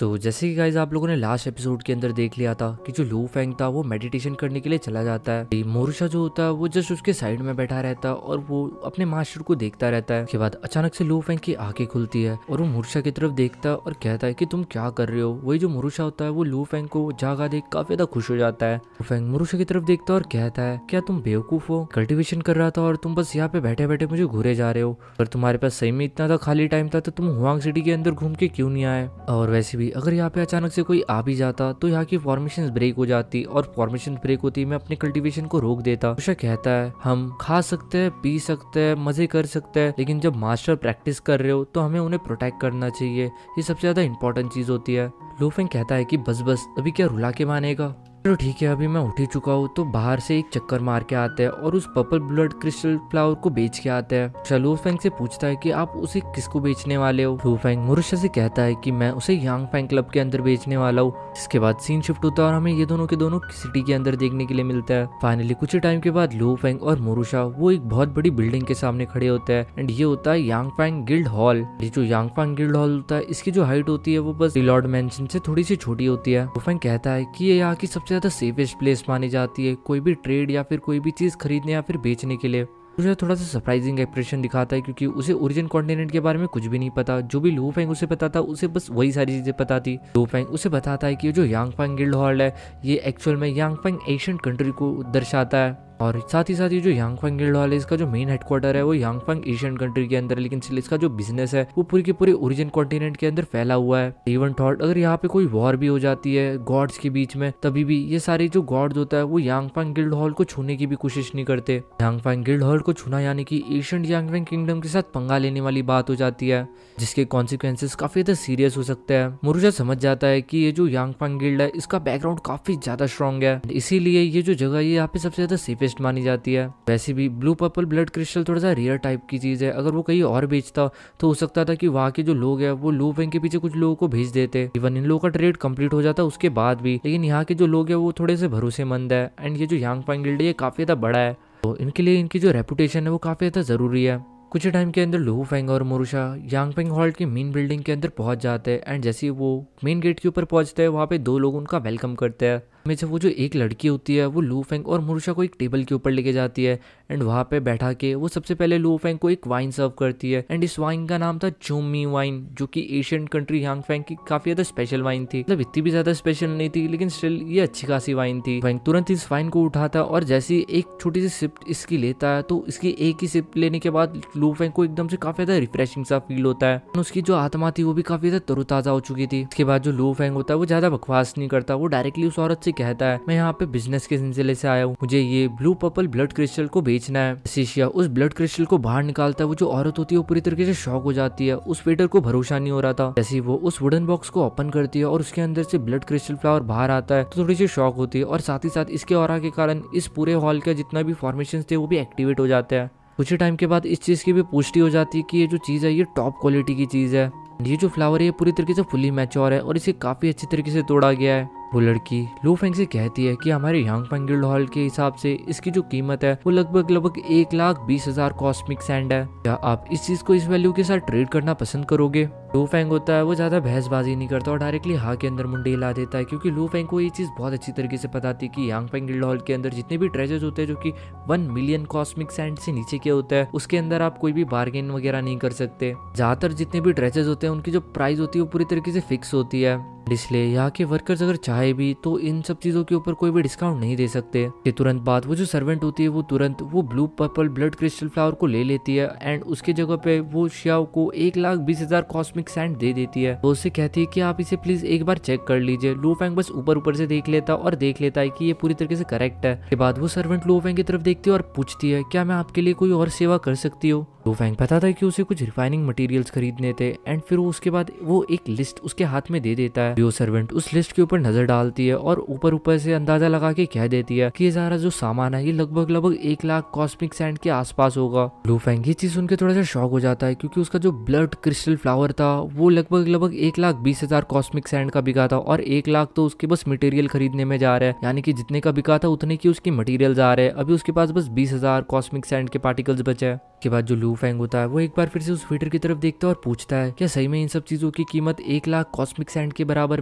तो जैसे कि गाइज आप लोगों ने लास्ट एपिसोड के अंदर देख लिया था कि जो लू फेंग था वो मेडिटेशन करने के लिए चला जाता है। मोरुशा जो होता है वो जस्ट उसके साइड में बैठा रहता है और वो अपने मास्टर को देखता रहता है। उसके बाद अचानक से लू फेंग की आंखें खुलती है और वो मोरुशा की तरफ देखता है और कहता है कि तुम क्या कर रहे हो। वही जो मोरुशा होता है वो लू फेंग को जागा देख काफी ज्यादा खुश हो जाता है। लू फेंग मोरुशा की तरफ देखता है और कहता है क्या तुम बेवकूफ हो, कल्टीवेशन कर रहा था और तुम बस यहाँ पे बैठे बैठे मुझे घूरे जा रहे हो। अगर तुम्हारे पास सही में इतना था खाली टाइम था तो तुम हुआंग सिटी के अंदर घूम के क्यों नहीं आए। और वैसे भी अगर यहाँ पे अचानक से कोई आ भी जाता तो यहाँ की फॉर्मेशन ब्रेक हो जाती और फॉर्मेशन ब्रेक होती मैं अपने कल्टीवेशन को रोक देता। उषा कहता है हम खा सकते हैं, पी सकते हैं, मजे कर सकते हैं, लेकिन जब मास्टर प्रैक्टिस कर रहे हो तो हमें उन्हें प्रोटेक्ट करना चाहिए। ये सबसे ज्यादा इंपॉर्टेंट चीज होती है। लू फेंग कहता है कि बस बस अभी क्या रुला के मानेगा। चलो ठीक है अभी मैं उठ ही चुका हूँ। तो बाहर से एक चक्कर मार के आते हैं और उस पर्पल ब्लड क्रिस्टल फ्लावर को बेच के आते हैं। लू फेंग से पूछता है कि आप उसे किसको बेचने वाले हो। लू फेंग मोरुशा से कहता है कि मैं उसे यांग फेंग क्लब के अंदर बेचने वाला हूँ। इसके बाद सीन शिफ्ट होता है और हमें ये दोनों के दोनों सिटी के अंदर देखने के लिए मिलता है। फाइनली कुछ टाइम के बाद लू फेंग और मोरुशा वो एक बहुत बड़ी बिल्डिंग के सामने खड़े होते हैं एंड ये होता है यांग फेंग गिल्ड हॉल। ये जो यांग फेंग गिल्ड हॉल होता है इसकी जो हाइट होती है वो बस लॉर्ड मैंशन से थोड़ी सी छोटी होती है। लू फेंग कहता है कि ये यहाँ की सबसे ज्यादा सेफेस्ट प्लेस मानी जाती है कोई भी ट्रेड या फिर कोई भी चीज खरीदने या फिर बेचने के लिए। मुझे थोड़ा सा सरप्राइजिंग एक्सप्रेशन दिखाता है क्योंकि उसे ओरिजिन कॉन्टिनेंट के बारे में कुछ भी नहीं पता। जो भी लू फेंग उसे पता था उसे बस वही सारी चीजें पता थी। लू फेंग उसे बताता है कि ये जो यांग फेंग गिल्ड हॉल है ये एक्चुअल में यांग फेंग एशियन कंट्री को दर्शाता है और साथ ही ये जो यांग फेंग गिल्ड हॉल है इसका जो मेन हेडक्वार्टर है वो यांग फेंग एशियन कंट्री के अंदर है, लेकिन इसका जो बिजनेस है वो पूरी के पूरे ओरिजिन कॉन्टिनेंट के अंदर फैला हुआ है। इवन थॉट अगर यहाँ पे कोई वॉर भी हो जाती है गॉड्स के बीच में तभी भी ये सारे जो गॉड्स होता है वो यांग फेंग गिल्ड हॉल को छूने की भी कोशिश नहीं करते। यांग फेंग गिल्ड हॉल को छूना यानी कि एशियन यांग फेंग किंगडम के साथ पंगा लेने वाली बात हो जाती है जिसके कॉन्सिक्वेंसेस काफी ज्यादा सीरियस हो सकते हैं। मोरुशा समझ जाता है कि ये जो यांग फेंग गिल्ड है इसका बैकग्राउंड काफी ज्यादा स्ट्रॉन्ग है, इसीलिए ये जो जगह ये यहाँ पे सबसे ज्यादा सेफेस्ट मानी जाती है। वैसे भी ब्लू पर्पल ब्लड क्रिस्टल थोड़ा सा रेयर टाइप की चीज है। अगर वो कहीं और बेचता तो हो सकता था कि वहाँ के जो लोग हैं वो लू फेंग के पीछे कुछ लोगों को भेज देते, इवन इन लोगों का ट्रेड कंप्लीट हो जाता उसके बाद भी। लेकिन यहाँ के जो लोग हैं वो थोड़े से भरोसेमंद है एंड ये जो यांग फेंग गिल्ड है ये काफी ज्यादा बड़ा है तो इनके लिए इनकी जो रेपुटेशन है वो काफी ज्यादा जरूरी है। कुछ टाइम के अंदर लू फेंग और मोरुशा यांग फेंग हॉल की मेन बिल्डिंग के अंदर पहुंच जाते हैं एंड जैसे वो मेन गेट के ऊपर पहुंचते हैं वहाँ पे दो लोग उनका वेलकम करते हैं। में से वो जो एक लड़की होती है वो लू फेंग और मोरुशा को एक टेबल के ऊपर लेके जाती है एंड वहाँ पे बैठा के वो सबसे पहले लू फेंग को एक वाइन सर्व करती है एंड इस वाइन का नाम था चोमी वाइन जो कि एशियन कंट्री यांग फेंग की काफी ज्यादा स्पेशल वाइन थी। मतलब इतनी भी ज्यादा स्पेशल नहीं थी लेकिन स्टिल ये अच्छी खासी वाइन थी। फेंग तुरंत इस वाइन को उठाता और जैसे एक छोटी सी सिप इसकी लेता है तो इसकी एक ही सिप लेने के बाद लू फेंग को एकदम से काफी ज्यादा रिफ्रेशिंग सा फील होता है। उसकी जो आत्मा थी वो भी काफी ज्यादा तरोताजा हो चुकी थी। इसके बाद जो लू फेंग होता है वो ज्यादा बकवास नहीं करता, वो डायरेक्टली उस औरत से कहता है मैं यहाँ पे बिजनेस के सिलसिले से आया हूँ, मुझे ये ब्लू पर्पल ब्लड क्रिस्टल को बेचना है। सीशिया उस ब्लड क्रिस्टल को बाहर निकालता है। वो जो औरत होती है वो पूरी तरीके से शॉक हो जाती है। उस वेटर को भरोसा नहीं हो रहा था। जैसे वो उस वुडन बॉक्स को ओपन करती है और उसके अंदर से ब्लड क्रिस्टल फ्लावर बाहर आता है तो थोड़ी सी शॉक होती है और साथ ही साथ इसके ऑरा के कारण इस पूरे हॉल का जितना भी फॉर्मेशन थे वो भी एक्टिवेट हो जाते हैं। कुछ टाइम के बाद इस चीज की भी पुष्टि हो जाती है कि ये जो चीज है ये टॉप क्वालिटी की चीज है। ये जो फ्लावर है ये पूरी तरीके से फुली मैच्योर है और इसे काफी अच्छी तरीके से तोड़ा गया है। वो लड़की लू फेंग से कहती है कि हमारे यांग फेंग गिल्ड हॉल के हिसाब से इसकी जो कीमत है वो लगभग 1,20,000 कॉस्मिक सैंड है। क्या आप इस चीज को इस वैल्यू के साथ ट्रेड करना पसंद करोगे। लू फेंग होता है वो ज्यादा बहसबाजी नहीं करता और डायरेक्टली हाँ के अंदर मुंडे हिला देता है क्योंकि लू फेंग को ये चीज बहुत अच्छी तरीके से पता थी कि यांग फेंग गिल्ड हॉल के अंदर जितने भी ट्रेजर्स होते हैं जो कि 1 मिलियन कॉस्मिक सैंड से नीचे के होता है उसके अंदर आप कोई भी बार्गेन वगैरह नहीं कर सकते। ज्यादातर जितने भी ट्रेजर्स होते हैं उनकी जो प्राइस होती है वो पूरी तरीके से फिक्स होती है, इसलिए यहाँ के वर्कर्स अगर चाहे भी तो इन सब चीजों के ऊपर कोई भी डिस्काउंट नहीं दे सकते। कि तुरंत बाद वो जो सर्वेंट होती है वो तुरंत वो blue purple blood crystal flower को ले लेती है एंड उसके जगह पे वो शियाओ को 1,20,000 कॉस्मिक सैंड दे देती है। वो उससे कहती है कि आप इसे प्लीज एक बार चेक कर लीजिए। लू फेंग बस ऊपर से देख लेता और देख लेता है कि ये पूरी तरीके से करेक्ट है। के बाद वो सर्वेंट लू फेंग की तरफ देखती है और पूछती है क्या मैं आपके लिए कोई और सेवा कर सकती हूँ। लू फेंग पता था कि उसे कुछ रिफाइनिंग मटेरियल्स खरीदने थे एंड फिर उसके बाद वो एक लिस्ट उसके हाथ में दे देता है। वो सर्वेंट उस लिस्ट के ऊपर नजर डालती है और ऊपर ऊपर से अंदाजा लगा के कह देती है कि ये सारा जो सामान है ये लगभग 1 लाख कॉस्मिक सैंड के आसपास होगा। लू फेंग ये चीज सुन के थोड़ा सा शॉक हो जाता है क्योंकि उसका जो ब्लड क्रिस्टल फ्लावर था वो लगभग 1,20,000 कॉस्मिक सैंड का बिका था और 1 लाख तो उसके बस मटेरियल खरीदने में जा रहा है, यानी कि जितने का बिका था उतने की उसकी मटेरियल जा रहे हैं। अभी उसके पास बस 20,000 कॉस्मिक सैंड के पार्टिकल्स बचे हैं। के बाद जो लू फेंग होता है वो एक बार फिर से उस फीडर की तरफ देखता है और पूछता है क्या सही में इन सब चीजों की कीमत 1 लाख कॉस्मिक सैंड के बराबर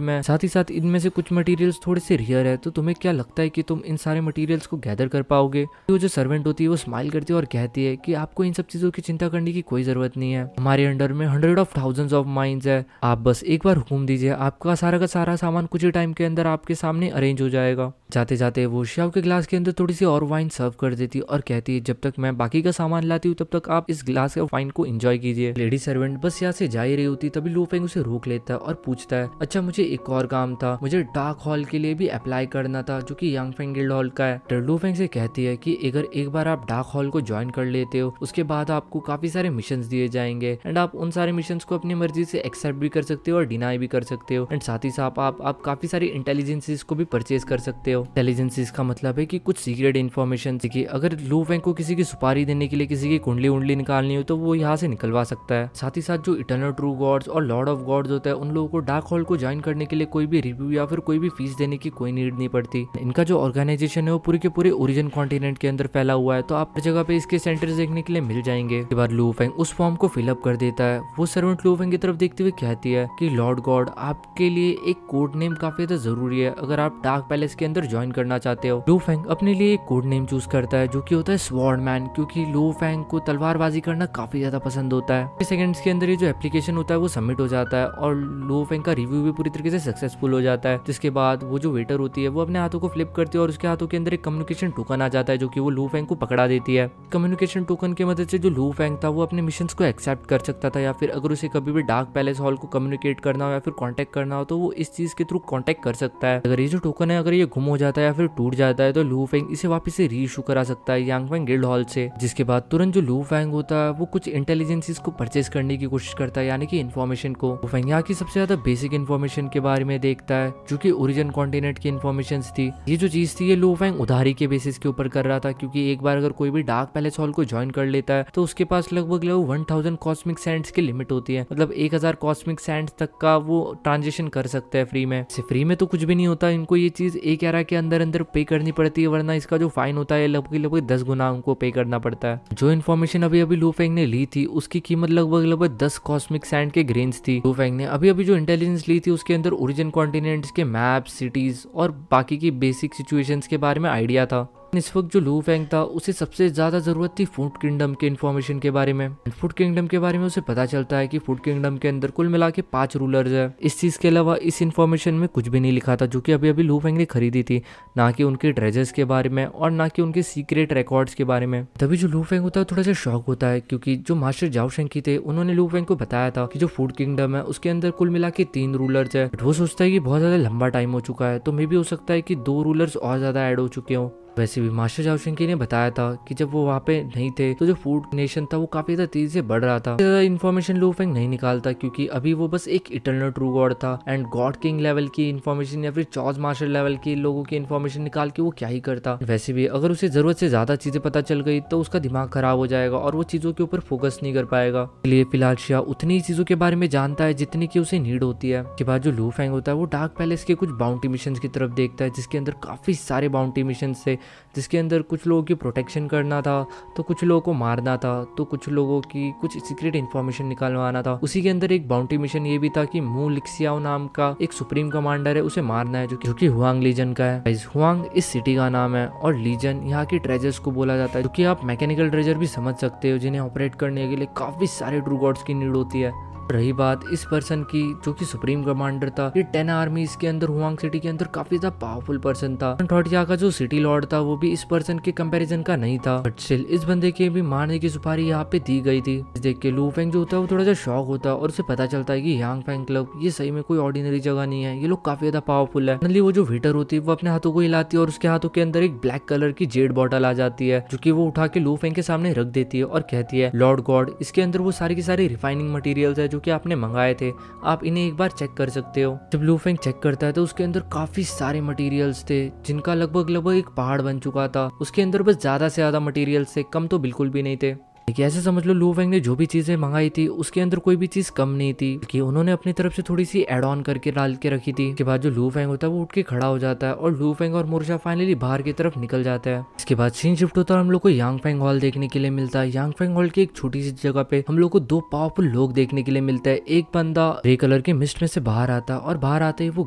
में है? साथ ही साथ इनमें से कुछ मटेरियल्स थोड़े से रियर है, तो तुम्हें क्या लगता है कि तुम इन सारे मटेरियल्स को गैदर कर पाओगे? वो जो सर्वेंट होती है वो स्माइल करती है और कहती है कि आपको इन सब चीजों की चिंता करने की कोई जरूरत नहीं है, हमारे अंडर में 100 ऑफ थाउजेंड्स ऑफ माइंस है, आप बस एक बार हुक्म दीजिए, आपका सारा का सारा सामान कुछ ही टाइम के अंदर आपके सामने अरेंज हो जाएगा। जाते जाते वो शियाओ के ग्लास के अंदर थोड़ी सी और वाइन सर्व कर देती है और कहती है जब तक मैं बाकी का सामान लाती हूँ तब तक आप इस ग्लास के वाइन को एंजॉय कीजिए। लेडी सर्वेंट बस यहाँ से जा ही रही होती तभी लू फेंग उसे रोक लेता है और पूछता है अच्छा मुझे एक और काम था, मुझे डार्क हॉल के लिए भी अप्लाई करना था जो कि यांग फेंग गिल्ड हॉल का है। लू फेंग से कहती है कि अगर एक बार आप डार्क हॉल को ज्वाइन कर लेते हो उसके बाद आपको काफी सारे मिशन दिए जाएंगे एंड आप उन सारे मिशन को अपनी मर्जी से एक्सेप्ट भी कर सकते हो और डिनाई भी कर सकते हो एंड साथ ही साथ आप काफी सारी इंटेलिजेंसीज को भी परचेज कर सकते हो। इंटेलिजेंसीज का मतलब है कि कुछ सीक्रेट इन्फॉर्मेशन की अगर लू फेंग को किसी की सुपारी देने के लिए किसी की कुंडली उंडली निकालनी हो तो वो यहाँ से निकलवा सकता है। साथ ही साथ जो इटर्नल ट्रू गॉड्स और लॉर्ड ऑफ गॉड्स होता है उन लोगों को डार्क हॉल को ज्वाइन करने के लिए कोई भी रिव्यू या फिर कोई भी फीस देने की कोई नीड नहीं पड़ती। इनका जो ऑर्गेनाइजेशन है वो पूरे के पूरे ओरिजिन कॉन्टिनेंट के अंदर फैला हुआ है, तो आप हर जगह पे इसके सेंटर्स देखने के लिए मिल जाएंगे। के बाद लू फेंग उस फॉर्म को फिलअप कर देता है। वो सर्वेंट लू फेंग की तरफ देखते हुए कहती है कि लॉर्ड गॉड आपके लिए एक कोड नेम काफी ज्यादा जरूरी है अगर आप डार्क पैलेस के अंदर ज्वाइन करना चाहते हो। लू फेंग अपने लिए एक कोड नेम चूज करता है जो कि होता है स्वॉर्ड मैन, क्योंकि लू फेंग को तलवारबाजी करना काफी ज्यादा पसंद होता है। सेकंड्स के अंदर ये जो एप्लीकेशन होता है वो सबमिट हो जाता है और लू फेंग का रिव्यू भी पूरी तरीके से सक्सेसफुल हो जाता है। जिसके बाद वो जो वेटर होती है वो अपने हाथों को फ्लिप करती है और उसके हाथों के अंदर एक कम्युनिकेशन टोकन आ जाता है जो कि वो लू फेंग को पकड़ा देती है। कम्युनिकेशन टोकन की मदद से जो लू फेंग था वो अपने मिशन को एक्सेप्ट कर सकता था या फिर अगर उसे कभी भी डार्क पैलेस हॉल को कम्युनिकेट करना हो या फिर कॉन्टेक्ट करना हो तो वो इस चीज के थ्रू कॉन्टेक्ट कर सकता है। अगर ये जो टोकन है अगर ये गुम हो जाता है या फिर टूट जाता है तो लू फेंग इसे वापस से री इशू करा सकता है यांग फेंग गिल्ड हॉल से। जिसके बाद तुरंत जो लू फेंग होता है वो कुछ इंटेलिजेंसीज को परचेज करने की कोशिश करता है, यानी कि इन्फॉर्मेशन को। लू फेंग यहाँ की सबसे ज्यादा बेसिक इन्फॉर्मेशन के बारे में देखता है जो कि ओरिजिन कॉन्टिनेंट की इन्फॉर्मेशन थी। ये जो चीज थी ये लू फेंग उधारी के बेसिस के ऊपर कर रहा था, क्योंकि एक बार अगर कोई भी डार्क पैलेस हॉल को ज्वाइन कर लेता है तो उसके पास लगभग 1000 कॉस्मिक सैंड्स की लिमिट होती है, मतलब 1000 कॉस्मिक सैंड्स तक का वो ट्रांजेक्शन कर सकता है फ्री में। फ्री में तो कुछ भी नहीं होता, इनको ये चीज एक एरा के अंदर अंदर पे करनी पड़ती है, वरना इसका जो फाइन होता है लगभग 10 गुना उनको पे करना पड़ता है। जो इन्फॉर्मेशन अभी अभी लू फेंग ने ली थी उसकी कीमत लगभग 10 कॉस्मिक सैंड के ग्रेन्स थी। लू फेंग ने अभी अभी जो इंटेलिजेंस ली थी उसके अंदर ओरिजिन कॉन्टिनेंट्स के मैप, सिटीज और बाकी की बेसिक सिचुएशंस के बारे में आइडिया था। इस वक्त जो लू फेंग था उसे सबसे ज्यादा जरूरत थी फूड किंगडम के इन्फॉर्मेशन के बारे में। फूड किंगडम के बारे में उसे पता चलता है कि फूड किंगडम के अंदर कुल मिला के 5 रूलर्स है। इस चीज के अलावा इस इन्फॉर्मेशन में कुछ भी नहीं लिखा था जो कि अभी अभी लू फेंग ने खरीदी थी, ना कि उनके ट्रेजर्स के बारे में और ना कि उनके सीक्रेट रिकॉर्ड्स के बारे में। तभी जो लू फेंग होता है थोड़ा सा शॉक होता है, क्योंकि जो मास्टर जाओ शेंकी थे उन्होंने लू फेंग को बताया था कि जो फूड किंगडम है उसके अंदर कुल मिला के 3 रूलर्स है। वो सोचता है कि बहुत ज्यादा लंबा टाइम हो चुका है, तो मे भी हो सकता है कि 2 रूलर्स और ज्यादा ऐड हो चुके हों। वैसे भी मास्टर जाओ शेंकी ने बताया था कि जब वो वहाँ पे नहीं थे तो जो फूड नेशन था वो काफी ज्यादा तेजी से बढ़ रहा था। ज्यादा इन्फॉर्मेशन लू फेंग नहीं निकालता क्योंकि अभी वो बस एक इटर्नल ट्रू गॉड था एंड गॉड किंग लेवल की इन्फॉर्मेशन या फिर चॉज मास्टर लेवल की लोगों की इन्फॉर्मेशन निकाल के वो क्या ही करता। वैसे भी अगर उसे जरूरत से ज्यादा चीजें पता चल गई तो उसका दिमाग खराब हो जाएगा और वो चीजों के ऊपर फोकस नहीं कर पाएगा। इसलिए फिलहाल शिया उतनी ही चीजों के बारे में जानता है जितनी की उसे नीड होती है। के बाद जो लू फेंग होता है वो डार्क पैलेस के कुछ बाउंटी मिशन की तरफ देखता है, जिसके अंदर काफी सारे बाउंटी मिशन थे, जिसके अंदर कुछ लोगों की प्रोटेक्शन करना था, तो कुछ लोगों को मारना था, तो कुछ लोगों की कुछ सीक्रेट इन्फॉर्मेशन निकालवाना था। उसी के अंदर एक बाउंटी मिशन ये भी था कि मू लिक्सियाओ नाम का एक सुप्रीम कमांडर है, उसे मारना है जो कि हुआंग लीजन का है। हुआंग इस सिटी का नाम है और लीजन यहाँ की ट्रेजर्स को बोला जाता है, जो कि आप मैकेनिकल ट्रेजर भी समझ सकते हो जिन्हें ऑपरेट करने के लिए काफी सारे ट्रू गॉड्स की नीड होती है। रही बात इस पर्सन की जो कि सुप्रीम कमांडर था, ये 10 आर्मीज के अंदर हुआंग सिटी के अंदर काफी ज्यादा पावरफुल पर्सन था। थॉटिया का जो सिटी लॉर्ड था वो भी इस पर्सन के कंपैरिजन का नहीं था, बट स्टिल इस बंदे के भी मारने की सुपारी यहाँ पे दी गई थी। देख के लू फेंग जो होता है वो थोड़ा सा शॉक होता है और उसे पता चलता है कि यांग फेंग क्लब ये सही में कोई ऑर्डिनरी जगह नहीं है, ये लोग काफी ज्यादा पावरफुल है। फाइनली वो जो वेटर होती है वो अपने हाथों को हिलाती है और उसके हाथों के अंदर एक ब्लैक कलर की जेड बॉटल आ जाती है, जो कि वो उठा के लू फेंग के सामने रख देती है और कहती है लॉर्ड गॉड इसके अंदर वो सारी की सारी रिफाइनिंग मटेरियल्स है जो जो कि आपने मंगाए थे, आप इन्हें एक बार चेक कर सकते हो। जब लू फेंग चेक करता है तो उसके अंदर काफी सारे मटेरियल्स थे जिनका लगभग एक पहाड़ बन चुका था। उसके अंदर बस ज्यादा से ज्यादा मटेरियल्स थे, कम तो बिल्कुल भी नहीं थे। देखिए ऐसे समझ लो लू फेंग ने जो भी चीजें मंगाई थी उसके अंदर कोई भी चीज कम नहीं थी कि उन्होंने अपनी तरफ से थोड़ी सी एड ऑन करके डाल के रखी थी। इसके बाद जो लू फेंग होता है वो उठ के खड़ा हो जाता है और लू फेंग और मोर्शा फाइनली बाहर की तरफ निकल जाता है। इसके बाद सीन शिफ्ट होता है और हम लोग को यांग फेंग हॉल देखने के लिए मिलता है। यांग फेंग हॉल की एक छोटी सी जगह पे हम लोग को दो पावरफुल लोग देखने के लिए मिलता है। एक बंदा ग्रे कलर के मिस्ट में से बाहर आता है और बाहर आते ही वो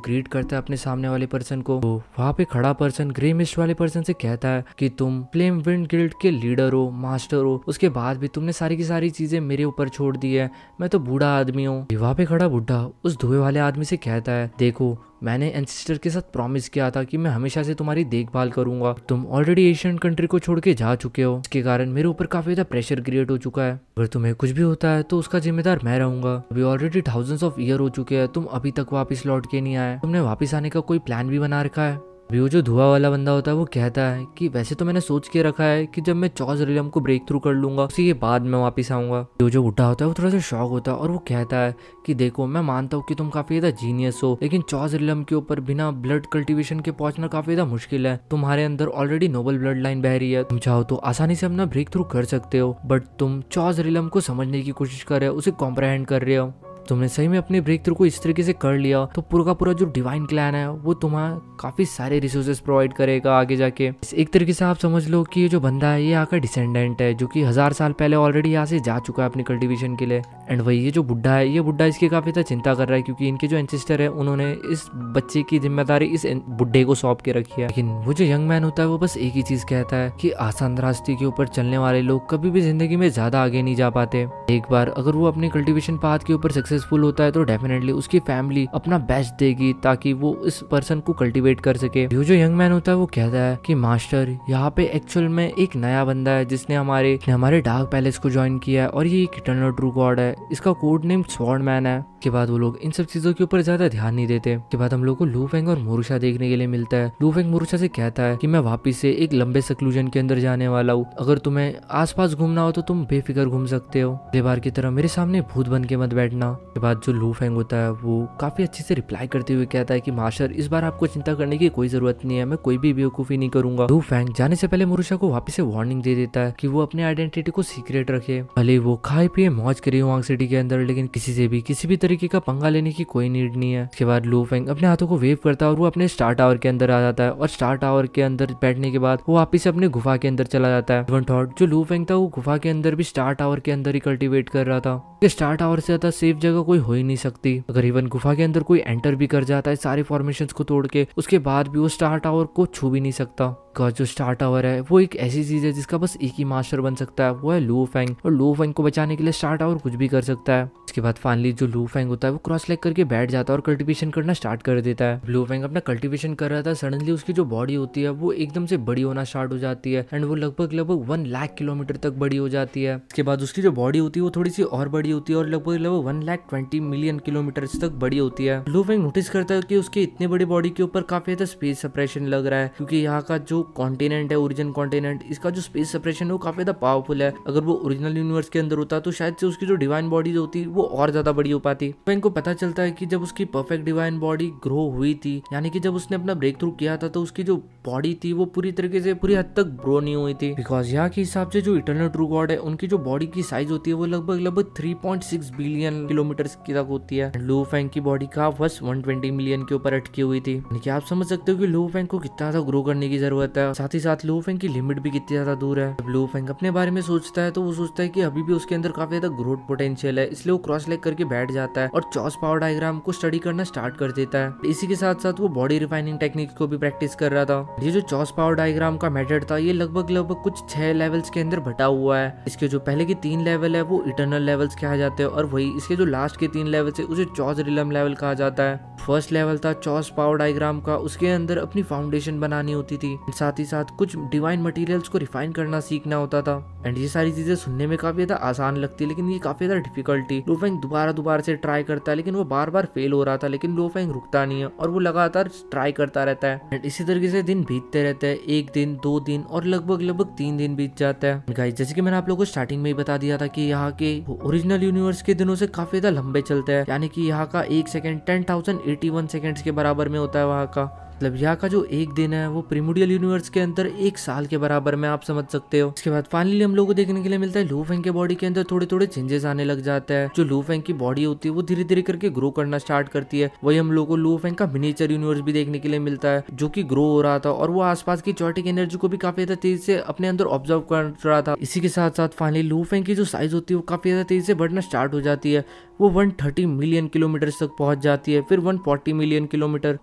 ग्रीट करता है अपने सामने वाले पर्सन को। तो वहाँ पे खड़ा पर्सन ग्रे मिस्ट वाले पर्सन से कहता है कि तुम फ्लेम विंड गिल्ड के लीडर हो, मास्टर हो, उसके बाद भी तुमने सारी चीजें मेरे ऊपर छोड़ दी है, मैं तो बूढ़ा आदमी हूँ। वहाँ पे खड़ा बुढ़ा उस धुएं वाले आदमी से कहता है, देखो मैंने एंसेस्टर के साथ प्रॉमिस किया था कि मैं हमेशा से तुम्हारी देखभाल करूंगा। तुम ऑलरेडी एशियन कंट्री को छोड़ के जा चुके हो, इसके कारण मेरे ऊपर काफी ज्यादा प्रेशर क्रिएट हो चुका है। अगर तुम्हें कुछ भी होता है तो उसका जिम्मेदार मैं रहूंगा। अभी ऑलरेडी थाउजेंड्स ऑफ ईयर हो चुके हैं, तुम अभी तक वापस लौट के नहीं आए। तुमने वापस आने का कोई प्लान भी बना रखा है? अभी वो जो धुआं वाला बंदा होता है वो कहता है कि वैसे तो मैंने सोच के रखा है कि जब मैं चॉज रिलम को ब्रेक थ्रू कर लूंगा उसी के बाद मैं वापस आऊंगा। जो बुढ़ा होता है वो थोड़ा सा शॉक होता है और वो कहता है कि देखो मैं मानता हूँ कि तुम काफी ज्यादा जीनियस हो, लेकिन चॉज रिलम के ऊपर बिना ब्लड कल्टीवेशन के पहुंचना काफी ज्यादा मुश्किल है। तुम्हारे अंदर ऑलरेडी नोबल ब्लड लाइन बह रही है, तुम चाहो तो आसानी से अपना ब्रेक थ्रू कर सकते हो, बट तुम चॉज रिलम को समझने की कोशिश कर रहे हो, उसे कॉम्प्रहेंड कर रहे हो। तुमने सही में अपने ब्रेक थ्रू को इस तरीके से कर लिया तो पूरा का पूरा जो डिवाइन क्लैन है वो तुम्हें काफी सारे रिसोर्सेज प्रोवाइड करेगा आगे जाके। एक तरीके से आप समझ लो कि ये जो बंदा है ये यहाँ का डिसेंडेंट है जो कि 1000 साल पहले ऑलरेडी यहाँ से जा चुका है अपनी कल्टीवेशन के लिए। एंड वही ये जो बुढ़ा है, ये बुढ़ा इसकी काफी ज्यादा चिंता कर रहा है क्योंकि इनके जो एंसेस्टर है उन्होंने इस बच्चे की जिम्मेदारी इस बुढ़े को सौंप के रखी है। लेकिन वो जो यंग मैन होता है वो बस एक ही चीज कहता है कि आसान रास्ते के ऊपर चलने वाले लोग कभी भी जिंदगी में ज्यादा आगे नहीं जा पाते। एक बार अगर वो अपनी कल्टीवेशन पाथ के ऊपर सक्सेसफुल होता है तो डेफिनेटली उसकी फैमिली अपना बेस्ट देगी ताकि वो इस पर्सन को कल्टीवेट कर सके। जो यंग मैन होता है वो कहता है कि मास्टर यहाँ पे एक्चुअल में एक नया बंदा है जिसने हमारे डार्क पैलेस को ज्वाइन किया है और ये एक इटर्नल ट्रू गॉड है, इसका कोड नेम स्वॉर्ड मैन है। के बाद वो लोग इन सब चीजों के ऊपर ज्यादा ध्यान नहीं देते। के बाद हम लोग को लू फेंग और मोरुशा देखने के लिए मिलता है। लू फेंग मोरुशा से कहता है कि मैं वापिस से एक लंबे सक्लूजन के अंदर जाने वाला हूँ, अगर तुम्हें आसपास घूमना हो तो तुम बेफिक्र घूम सकते हो, दीवार की तरह मेरे सामने भूत बन के मत बैठना। के बाद जो लू फेंग होता है वो काफी अच्छे से रिप्लाई करते हुए कहता है कि मास्टर इस बार आपको चिंता करने की कोई जरूरत नहीं है, मैं कोई भी बेवकूफी नहीं करूंगा। लू फेंग जाने से पहले मोरुशा को वापस से वार्निंग दे देता है कि वो अपने आइडेंटिटी को सीक्रेट रखे, भले वो खाए पिए मौज करे वांग सिटी के अंदर, लेकिन किसी से भी किसी भी तरीके का पंगा लेने की कोई नीड नहीं है। इसके बाद लू फेंग अपने हाथों को वेव करता है और वो अपने स्टार टावर के अंदर आ जाता है और स्टार टावर के अंदर बैठने के बाद वो वापस अपने गुफा के अंदर चला जाता है। वन थॉट जो लू फेंग था वो गुफा के अंदर भी स्टार टावर के अंदर ही कल्टीवेट कर रहा था। स्टार टावर से ज्यादा सेफ जगह कोई हो ही नहीं सकती। अगर इवन गुफा के अंदर कोई एंटर भी कर जाता है सारे फॉर्मेशंस को तोड़ के, उसके बाद भी वो स्टार टावर को छू भी नहीं सकता। का जो स्टार टावर है वो एक ऐसी चीज है जिसका बस एक ही मास्टर बन सकता है, वो है लू फेंग, और लू फेंग को बचाने के लिए स्टार टावर कुछ भी कर सकता है। इसके बाद फाइनली जो लू फेंग होता है वो क्रॉस लेग करके बैठ जाता है और कल्टीवेशन करना स्टार्ट कर देता है। लू फेंग अपना कल्टीवेशन कर रहा था, सडनली उसकी जो बॉडी होती है वो एकदम से बड़ी होना स्टार्ट हो जाती है एंड वो लगभग 1 लाख किलोमीटर तक बड़ी हो जाती है। इसके बाद उसकी जो बॉडी होती है वो थोड़ी सी और बड़ी होती है और लगभग 1,20 मिलियन किलोमीटर तक बड़ी होती है। लू फेंग नोटिस करता है कि उसके इतने बड़ी बॉडी के ऊपर काफी ज्यादा स्पेस सेपरेशन लग रहा है क्योंकि यहाँ का जो कॉन्टिनेंट है ओरिजिन कॉन्टिनेंट, इसका जो स्पेस सेपरेशन है वो काफी ज्यादा पावरफुल है। अगर वो ओरिजिनल यूनिवर्स के अंदर होता तो शायद से उसकी जो डिवाइन बॉडी होती वो और ज्यादा बड़ी हो पाती। तो इनको पता चलता है कि जब उसकी परफेक्ट डिवाइन बॉडी ग्रो हुई थी, यानी कि जब उसने अपना ब्रेक थ्रू किया था, तो उसकी जो बॉडी थी वो पूरी तरीके से पूरी हद तक ग्रो नहीं हुई थी। बिकॉज यहाँ के हिसाब से जो इटर्नल ट्रू गॉड है उनकी जो बॉडी की साइज होती है वो लगभग 3.6 बिलियन किलोमीटर की तक होती है। लू फेंग की बॉडी का बस 120 मिलियन के ऊपर अटकी हुई थी। यानी कि आप समझ सकते हो कि लू फेंग को कितना ज्यादा ग्रो करने की जरूरत है। साथ ही साथ लू फेंग की लिमिट भी कितनी ज्यादा दूर है। जब लू फेंग अपने बारे में सोचता है तो वो सोचता है कि अभी भी उसके अंदर काफी ज्यादा ग्रोथ पोटेंशियल है, इसलिए वो क्रॉस लेग करके बैठ जाता है और चॉस पावर डायग्राम को स्टडी करना स्टार्ट कर देता है। इसी के साथ साथ वो बॉडी रिफाइनिंग टेक्निक को भी प्रैक्टिस कर रहा था। ये जो चॉस पावर डायग्राम का मेथड था ये लगभग कुछ 6 लेवल्स के अंदर बटा हुआ है। इसके जो पहले के 3 लेवल है वो इटर्नल लेवल्स कहा जाते हैं और वही इसके जो लास्ट के 3 लेवल है उसे चॉस रिलम लेवल कहा जाता है। फर्स्ट लेवल था चॉस पावर डायग्राम का, उसके अंदर अपनी फाउंडेशन बनानी होती थी। साथ ही साथ कुछ डिवाइन मटेरियल्स को रिफाइन करना सीखना होता था। एंड ये सारी चीजें सुनने में काफी ज्यादा आसान लगती है, लेकिन ये काफी ज्यादा डिफिकल्ट थी। लू फेंग दोबारा से ट्राई करता है, लेकिन वो बार बार फेल हो रहा था, लेकिन लू फेंग रुकता नहीं है और वो लगातार ट्राई करता रहता है। एंड इसी तरीके से दिन बीतते रहते हैं, 1 दिन 2 दिन और लगभग 3 दिन बीत जाता है। गाइस जैसे कि मैंने आप लोगों को स्टार्टिंग में ही बता दिया था कि यहाँ के ओरिजिनल यूनिवर्स के दिनों से काफी ज्यादा लंबे चलते हैं, यानी कि यहाँ का 1 सेकंड 10,081 सेकंड्स के बराबर में होता है वहाँ का। मतलब यहाँ का जो एक दिन है वो प्रिमोडियल यूनिवर्स के अंदर 1 साल के बराबर में आप समझ सकते हो। इसके बाद फाइनली हम लोग को देखने के लिए मिलता है लू फेंग के बॉडी के अंदर थोड़े थोड़े चेंजेस आने लग जाते हैं। जो लू फेंग की बॉडी होती है वो धीरे धीरे करके ग्रो करना स्टार्ट करती है। वही हम लोग को लू फेंग का मिनिएचर यूनिवर्स भी देखने के लिए मिलता है, जो कि ग्रो हो रहा था और वो आसपास की चॉटिक एनर्जी को भी काफी ज्यादा तेज से अपने अंदर ऑब्जर्व कर रहा था। इसी के साथ साथ फाइनली लू फेंग की जो साइज होती है वो काफी ज्यादा तेज से बढ़ना स्टार्ट हो जाती है। वो 130 मिलियन किलोमीटर तक पहुंच जाती है, फिर 140 मिलियन किलोमीटर,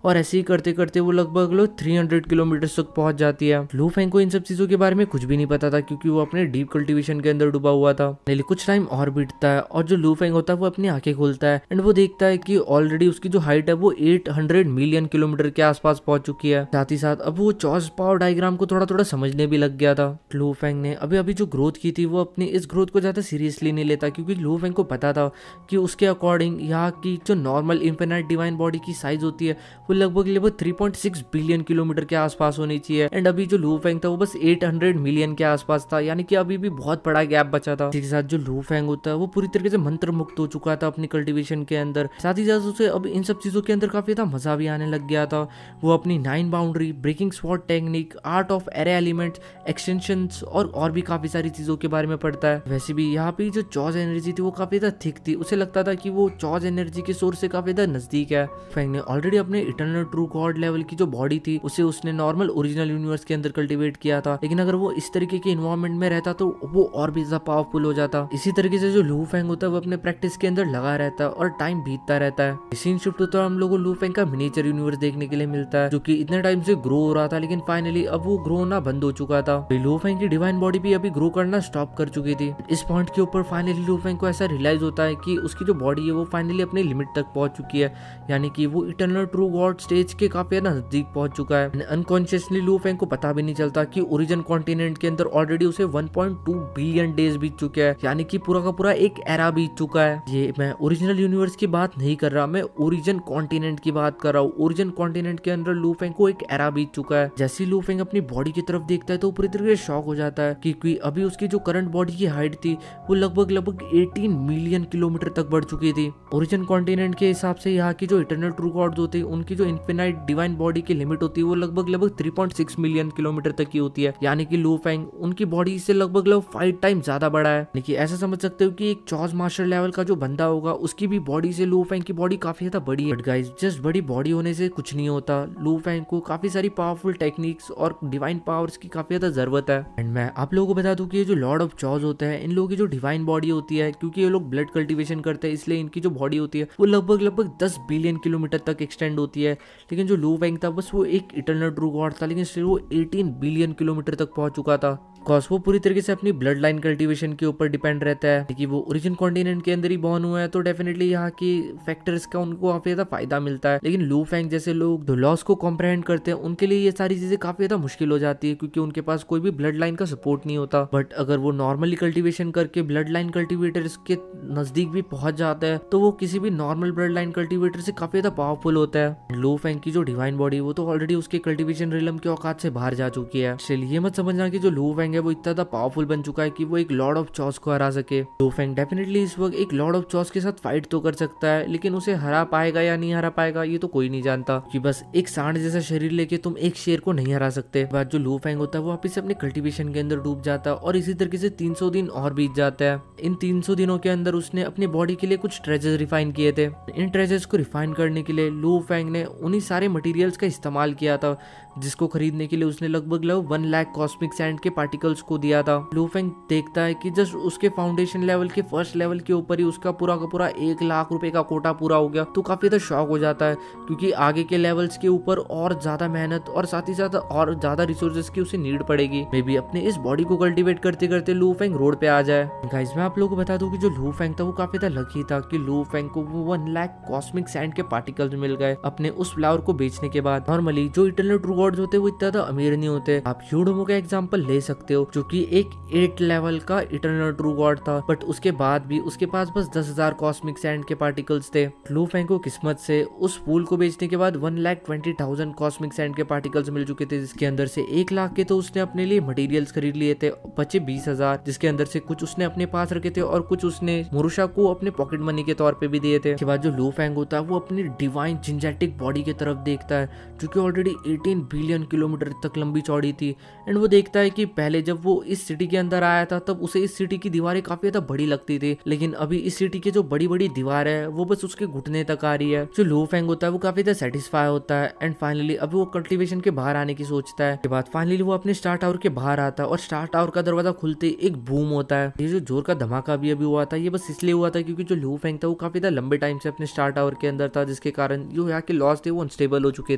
और ऐसे ही करते करते वो लगभग 300 किलोमीटर तक पहुंच जाती है। लू फेंग को इन सब चीजों के बारे में कुछ भी नहीं पता था, क्योंकि वो अपने डीप कल्टीवेशन के अंदर डूबा हुआ था। लेकिन कुछ टाइम और बीतता है और जो लू फेंग होता है वो अपनी आंखें खोलता है एंड वो देखता है कि ऑलरेडी उसकी जो हाइट है वो 800 मिलियन किलोमीटर के आसपास पहुंच चुकी है। साथ ही साथ अब वो चॉज पावर डायग्राम को थोड़ा थोड़ा समझने भी लग गया था। लू फेंग ने अभी अभी जो ग्रोथ की थी वो अपनी इस ग्रोथ को ज्यादा सीरियसली नहीं लेता, क्योंकि लू फेंग को पता था कि उसके अकॉर्डिंग यहाँ की जो नॉर्मल इन्फिनाइट डिवाइन बॉडी की साइज होती है वो लगभग 3.6 बिलियन किलोमीटर के आसपास होनी चाहिए। एंड अभी जो लू फेंग था वो बस 800 मिलियन के आसपास था, यानी कि अभी भी बहुत बड़ा गैप बचा था। इसके साथ जो लू फेंग होता है वो पूरी तरीके से मंत्र मुक्त हो चुका था अपनी कल्टीवेशन के अंदर। साथ ही साथ उसे अब इन सब चीजों के अंदर काफी ज्यादा मजा भी आने लग गया था। वो अपनी 9 boundary, breaking sword technique, art of array elements, extensions और भी काफी सारी चीजों के बारे में पढ़ता है। वैसे भी यहाँ पे जो चॉज एनर्जी थी वो काफी ज्यादा थिक थी, उसे लगता था कि वो चॉज एनर्जी के सोर्स से काफी ज्यादा नजदीक है। फेंग ने ऑलरेडी अपने इटर्नल ट्रू गॉड लेवल की जो बॉडी थी उसे उसने नॉर्मल ओरिजिनल यूनिवर्स के अंदर कल्टीवेट किया था, लेकिन अगर वो इस तरीके के इन्वायरमेंट में रहता तो वो और भी ज्यादा पावरफुल हो जाता। इसी तरीके से जो लू फेंग होता है वो अपने प्रैक्टिस के अंदर लगा रहता है और टाइम बीतता रहता है। सीन शिफ्ट होता है, हम लोग को लू फेंग का मिनिएचर यूनिवर्स देखने के लिए मिलता है, जो कि इतने टाइम से ग्रो हो रहा था, लेकिन फाइनली अब वो ग्रो होना बंद हो चुका था। लू फेंग की डिवाइन बॉडी भी अभी ग्रो करना स्टॉप कर चुकी थी। इस पॉइंट के ऊपर फाइनली लू फेंग को ऐसा रियलाइज होता है कि उसकी जो बॉडी है वो फाइनली अपनी लिमिट तक पहुंच चुकी है, यानी कि वो इटर्नल ट्रू गॉड स्टेज के काफी नजदीक पहुंच चुका है। अनकॉन्शियसली लू फेंग को पता भी नहीं चलता कि ओरिजिन कॉन्टिनेंट के अंदर ऑलरेडी उसे 1.2 बिलियन डेज बीत चुके हैं, यानी कि पूरा का पूरा एक एरा बीत चुका है। ये मैं ओरिजिनल यूनिवर्स की बात नहीं कर रहा, मैं ओरिजिन कॉन्टिनेंट की बात कर रहा हूँ। ओरिजिन कॉन्टिनेंट के अंदर लू फेंग को एक एरा बीत चुका है। जैसे लू फेंग अपनी बॉडी की तरफ देखता है तो पूरी तरीके से शॉक हो जाता है, क्योंकि अभी उसकी जो करंट बॉडी की हाइट थी वो लगभग 18 मिलियन किलोमीटर तक बढ़ चुकी थी। ओरिजिन कॉन्टिनेंट के हिसाब से यहाँ की जो इटर्नल ट्रू गॉड्स होते हैं उनकी जो इन्फिनाइट डिवाइन बॉडी की लिमिट होती है वो लगभग 3.6 मिलियन किलोमीटर तक की होती है, यानी कि लू फेंग उनकी बॉडी से लगभग 5 टाइम ज्यादा बड़ा है। यानी ऐसा समझ सकते हो कि एक चॉज मास्टर लेवल का जो बंदा होगा उसकी भी बॉडी से लू फेंग की बॉडी काफी ज्यादा बड़ी है। बट गाइस जस्ट बड़ी बॉडी होने से कुछ नहीं होता, लू फेंग को काफी सारी पावरफुल टेक्निक्स और डिवाइन पावर्स की काफी ज्यादा जरूरत है। एंड मैं आप लोगों को बता दूं कि ये जो लॉर्ड ऑफ चॉज होते हैं इन लोगों की जो डिवाइन बॉडी होती है, क्योंकि ये लोग ब्लड कल्टीवेशन करते हैं इसलिए इनकी जो बॉडी होती है वो लगभग 10 बिलियन किलोमीटर तक एक्सटेंड होती है। लेकिन जो लू फेंग था बस वो एक इटर्नल ट्रू गॉड था, लेकिन वो 18 बिलियन किलोमीटर तक पहुंच चुका था। कॉज वो पूरी तरीके से अपनी ब्लड लाइन कल्टीवेशन के ऊपर डिपेंड रहता है कि वो ओरिजिन कॉन्टिनेंट के अंदर ही बॉर्न हुआ है, तो डेफिनेटली यहाँ की फैक्टर्स का उनको काफी ज्यादा फायदा मिलता है। लेकिन लू फेंग जैसे लोग जो लॉस को कॉम्प्रहेंड करते हैं उनके लिए ये सारी चीजें काफी ज्यादा मुश्किल हो जाती है, क्योंकि उनके पास कोई भी ब्लड लाइन का सपोर्ट नहीं होता। बट अगर वो नॉर्मली कल्टीवेशन करके ब्लड लाइन कल्टीवेटर्स के नजदीक भी पहुंच जाता है तो वो किसी भी नॉर्मल ब्लड लाइन कल्टीवेटर से काफी ज्यादा पावरफुल होता है। लू फेंग की जो डिवाइन बॉडी वो तो ऑलरेडी उसके कल्टीवेशन रिलम के औकात से बाहर जा चुकी है। इसलिए मत समझना कि जो लू फेंग है वो इतना ज्यादा पावरफुल बन चुका है कि वो एक लॉर्ड ऑफ चॉस को हरा सके। लू फेंग डेफिनेटली इस वक्त एक लॉर्ड ऑफ चॉस के साथ फाइट तो कर सकता है, लेकिन उसे हरा पाएगा या नहीं हरा पाएगा ये तो कोई नहीं जानता, कि बस एक सांड जैसा शरीर लेके तुम एक शेर को नहीं हरा सकते। बाद जो लू फेंग होता है वो वापिस अपने कल्टीवेशन के अंदर डूब जाता है और इसी तरीके से 300 दिन और बीत जाता है। इन 300 दिनों के अंदर उसने अपनी बॉडी के लिए कुछ ट्रेजर्स रिफाइन किए थे। इन ट्रेजर्स को रिफाइन करने के लिए लू फेंग ने उन्हीं सारे मटेरियल्स का इस्तेमाल किया था जिसको खरीदने के लिए उसने लगभग 1 लाख कॉस्मिक सैंड के पार्टिकल पार्टिकल्स को दिया था। लू फेंग देखता है कि जस्ट उसके फाउंडेशन लेवल के फर्स्ट लेवल के ऊपर ही उसका पूरा का पूरा 1 लाख रुपए का कोटा पूरा हो गया। तो काफी ज्यादा शॉक हो जाता है, क्योंकि आगे के लेवल्स के ऊपर और ज्यादा मेहनत और साथ ही साथ और ज्यादा रिसोर्सेज की उसे नीड पड़ेगी। मे बी अपने इस बॉडी को कल्टीवेट करते करते लू फेंग रोड पे आ जाए। गाइस मैं आप लोगों को बता दूं कि जो लू फेंग था वो काफी ज्यादा लकी था कि लू फेंग को 1 लाख कॉस्मिक सैंड के पार्टिकल्स मिल गए अपने उस फ्लावर को बेचने के बाद। नॉर्मली जो इटरनल ट्रू गॉड्स होते हैं वो इतना ज्यादा अमीर नहीं होते। आप ह्यूडोमो का एग्जांपल ले सकते हो, जो कि एक 8 लेवल का इटरनल ट्रू गॉड था, बट उसके बाद भी उसके पास बस 10,000 कॉस्मिक सैंड के पार्टिकल्स थे। लू फेंग को किस्मत से उस फूल को बेचने के बाद 1,20,000 कॉस्मिक सैंड के पार्टिकल्स मिल चुके थे, जिसके अंदर से 1 लाख के तो उसने अपने लिए मटेरियल्स खरीद लिए थे, बचे 20,000, जिसके अंदर से कुछ उसने अपने पास रखे थे और कुछ उसने मोरुशा को अपने पॉकेट मनी के तौर पे भी दिए थे। के बाद जो लू फेंग होता है वो अपनी डिवाइन जिंजेटिक बॉडी की तरफ देखता है, जो कि ऑलरेडी 18 बिलियन किलोमीटर तक लंबी चौड़ी थी। एंड वो देखता है कि पहले जब वो इस सिटी के अंदर आया था तब उसे इस सिटी की दीवारें काफी ज्यादा बड़ी लगती थी, लेकिन अभी इस सिटी की जो बड़ी बड़ी दीवार है वो बस उसके घुटने तक आ रही है। जो लू फेंग होता है वो काफी ज्यादा सेटिस्फाई होता है एंड फाइनली अभी वो कल्टीवेशन के बाहर आने की सोचता है। के बाद फाइनली वो अपने स्टार टावर के बाहर आता है और स्टार टावर का दरवाजा खुलते एक बूम होता है। ये जो जोर का धमाका भी अभी हुआ था ये बस इसलिए हुआ था क्योंकि जो लू फेंग था वो काफी ज्यादा लंबे टाइम से अपने स्टार टावर के अंदर था, जिसके कारण जो यहाँ के लॉस थे वो अनस्टेबल हो चुके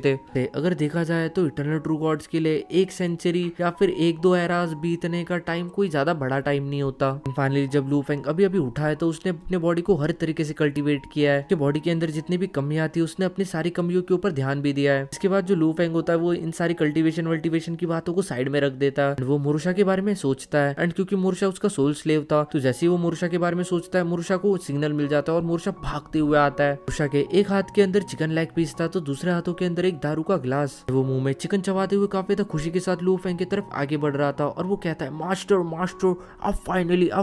थे। अगर देखा जाए तो इटर्नल ट्रू गॉड्स के लिए 1 सेंचुरी या फिर 1-2 एराज बीतने का टाइम कोई ज्यादा बड़ा टाइम नहीं होता। फाइनली जब लू फेंग अभी अभी उठा है तो उसने अपने बॉडी को हर तरीके से कल्टीवेट किया है कि बॉडी के अंदर जितनी भी कमियां थी उसने अपनी सारी कमियों के ऊपर ध्यान भी दिया है। इसके बाद जो लू फेंग होता है वो इन सारी कल्टीवेशन वल्टीवेशन की बातों को साइड में रख देता है। वो मोरुशा के बारे में सोचता है एंड क्योंकि मोरुशा उसका सोल स्लेव था तो जैसे ही वो मोरुशा के बारे में सोचता है मोरुशा को सिग्नल मिल जाता है और मोरुशा भागते हुए आता है। मोरुशा के एक हाथ के अंदर चिकन लेग पीस था तो दूसरे हाथों के अंदर एक दारू का ग्लास। वो मुंह में चिकन चबाते हुए काफी ज्यादा खुशी के साथ लू फेंग की तरफ आगे बढ़ रहा था और वो कहता है मास्टर मास्टर आप